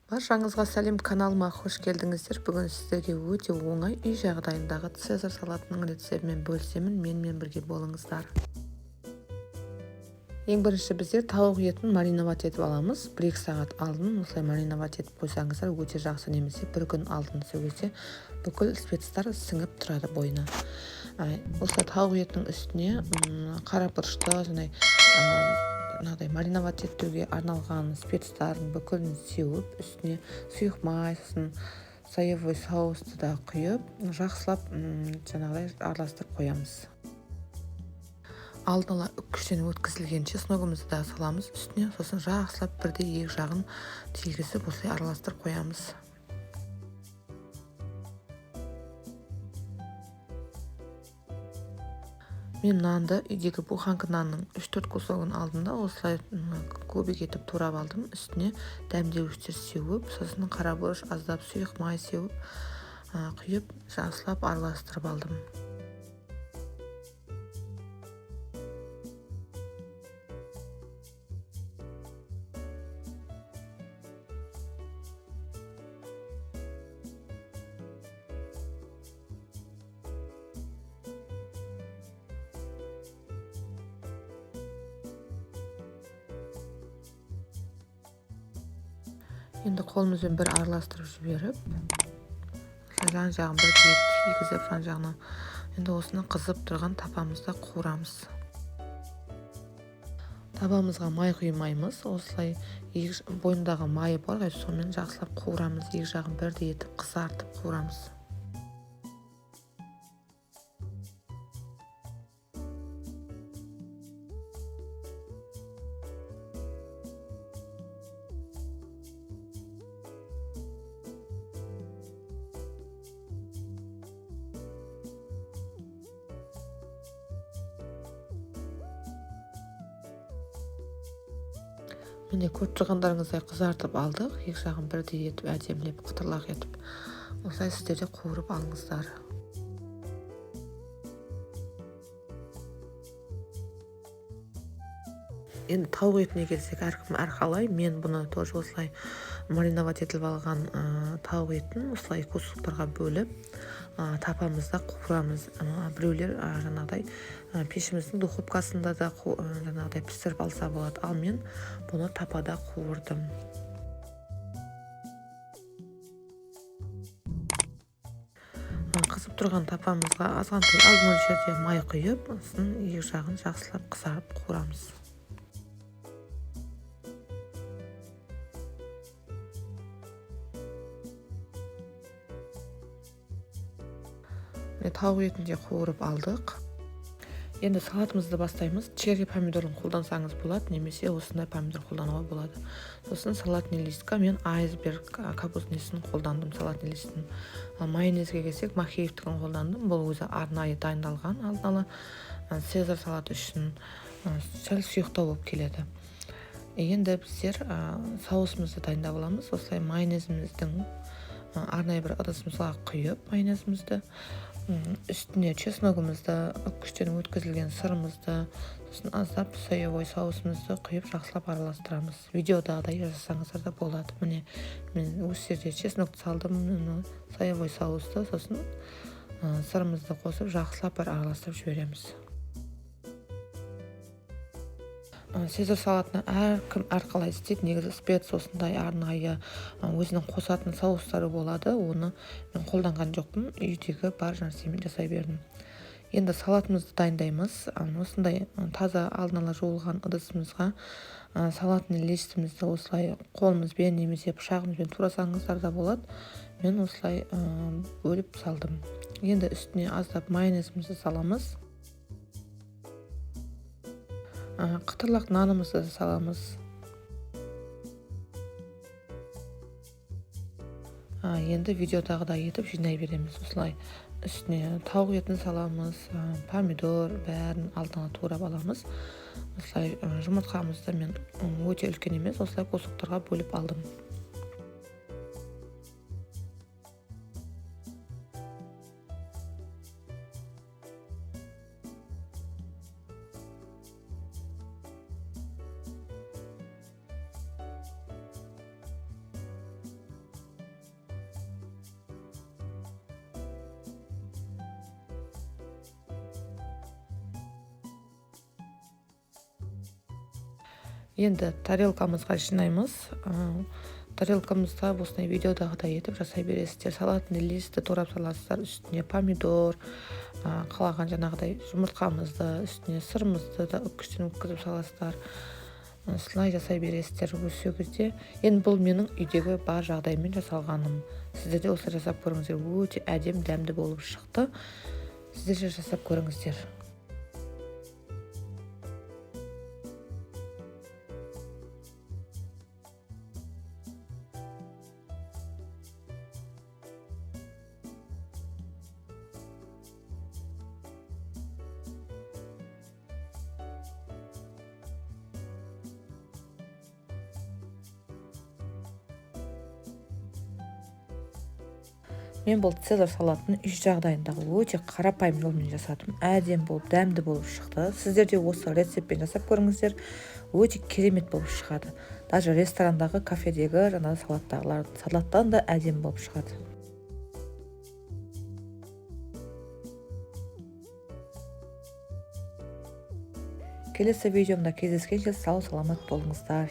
Баршаңызға сәлем, каналыма қош келдіңіздер. Бүгін сіздерге өте оңай үй жағдайындағы цезарь салатының рецептімен бөлісемін. Менімен бірге болыңыздар. Ең бірінші біздер тауық етін мариновать етіп аламыз. 1-2 сағат алдын осылай мариновать етіп қойсаңыздар өте жақсы, немесе бір күн алдын сөйлесе бүкіл спецтар сіңіп тұрады бойына. Осылай тауық етінің үстіне қара бұрышты және мариновать етуге арналған спецтардың бүкілін сеуіп, үстіне сұйық май, соевой соусты да құйып, жақсылап араластырып қоямыз. Алдын ала үккіштен өткізілген чесногымызды да саламыз үстіне, сосын жақсылап бірде екі жағын тигізіп осылай араластырып қоямыз. Мен нанды үйдегі буханка нанның 3-4 кусогын алдында осылай кубик етіп турап алдым. Үстіне дәмдеуіштер сеуіп, сосын қара бұрыш, аздап сұйық май сеуіп, құйып, жақсылап араластырып алдым. Енді қолымызбен бір араластырып жіберіп, жан жағын бір кигізіп, жан жағына енді осыны қызып тұрған тапамызда қуырамыз. Табамызға май құймаймыз, осылай бойындағы майы бар, сонымен жақсылап қуырамыз, екі жағын бірдей етіп қызартып қуырамыз. Міне көріп тұрғандарыңыздай қызартып алдық, екі жағын бірдей етіп, әдемілеп, қытырлақ етіп. Осылай сіздер де қуырып алыңыздар. Енді тауық етіне келсек, әркім әрқалай. Мен бұны тоже осылай мариновать етіліп алған тауық етін осылай кусоктарға бөліп, тапамызда қуырамыз. Біреулер пешіміздің духовкасында да пісіріп алса болады. Ал мен бұны тапада қуырдым. Қызып тұрған тапамызға азғантай аз мөлшерде май құйып, сосын екі жағын жақсылап қызарып қуырамыз. Тауық етін де қуырып алдық. Енді салатымызды бастаймыз. Черри помидорын қолдансаңыз болады, немесе осындай помидор қолдануға болады. Сосын салатный листка мен айсберг капустнысын қолдандым. Салатный листтің майонезге келсек, Махеевтікін қолдандым. Бұл өзі арнайы дайындалған, алдын ала цезарь салаты үшін сәл сұйықтау болып келеді. Енді біздер соусымызды дайындап аламыз. Осылай майонезіміздің арнайы бір ыдысымызға құйып майонезімізді, үстіне чесногымызды, үккіштен өткізілген сырымызды, сосын аздап соевой соусымызды құйып жақсылап араластырамыз. Видеодағыдай жасасаңыздар да болады. Міне мен осы жерде чеснокты салдым, соевой соусты, сосын сырымызды қосып жақсылап бір араластырып жібереміз. Цезарь салатына әркім әрқалай істейді. Негізі спец осындай арнайы өзінің қосатын соустары болады. Оны мен қолданған жоқпын, үйдегі бар нәрсемен жасай бердім. Енді салатымызды дайындаймыз. Осындай таза алдын ала жуылған ыдысымызға салатный листімізді осылай қолымызбен немесе пышағымызбен турасаңыздар да болады. Мен осылай бөліп салдым. Енді үстіне аздап майонезімізді саламыз. Қытырлақ нанымызды саламыз. Енді видеодағыдай етіп жинай береміз. Осылай үстіне тауық етін саламыз, помидор бәрін алдына турап аламыз. Осылай жұмыртқамызды мен өте үлкен емес, осылай кусоктарға бөліп алдым. Енді тарелкамызға жинаймыз. Тарелкамызда осындай видеодағыдай етіп жасай бересіздер. Салатный листті турап саласыздар, үстіне помидор, қалаған жаңағыдай жұмыртқамызды, үстіне сырымызды да үккіштен өткізіп саласыздар. Солай жасай бересіздер осы кезде. Енді бұл менің үйдегі бар жағдаймен жасалғаным. Сіздер де осылай жасап көріңіздер. Өте әдемі, дәмді болып шықты. Сіздер де жасап көріңіздер. Мен бұл цезарь салатын үй жағдайындағы өте қарапайым жолмен жасадым. Әдем болып, дәмді болып шықты. Сіздер де осы рецептпен жасап көріңіздер. Өте керемет болып шығады. Даже ресторандағы, кафедегі жаңағы салаттан да әдем болып шығады. Келесі видеомда кездескенше сау саламат болыңыздар.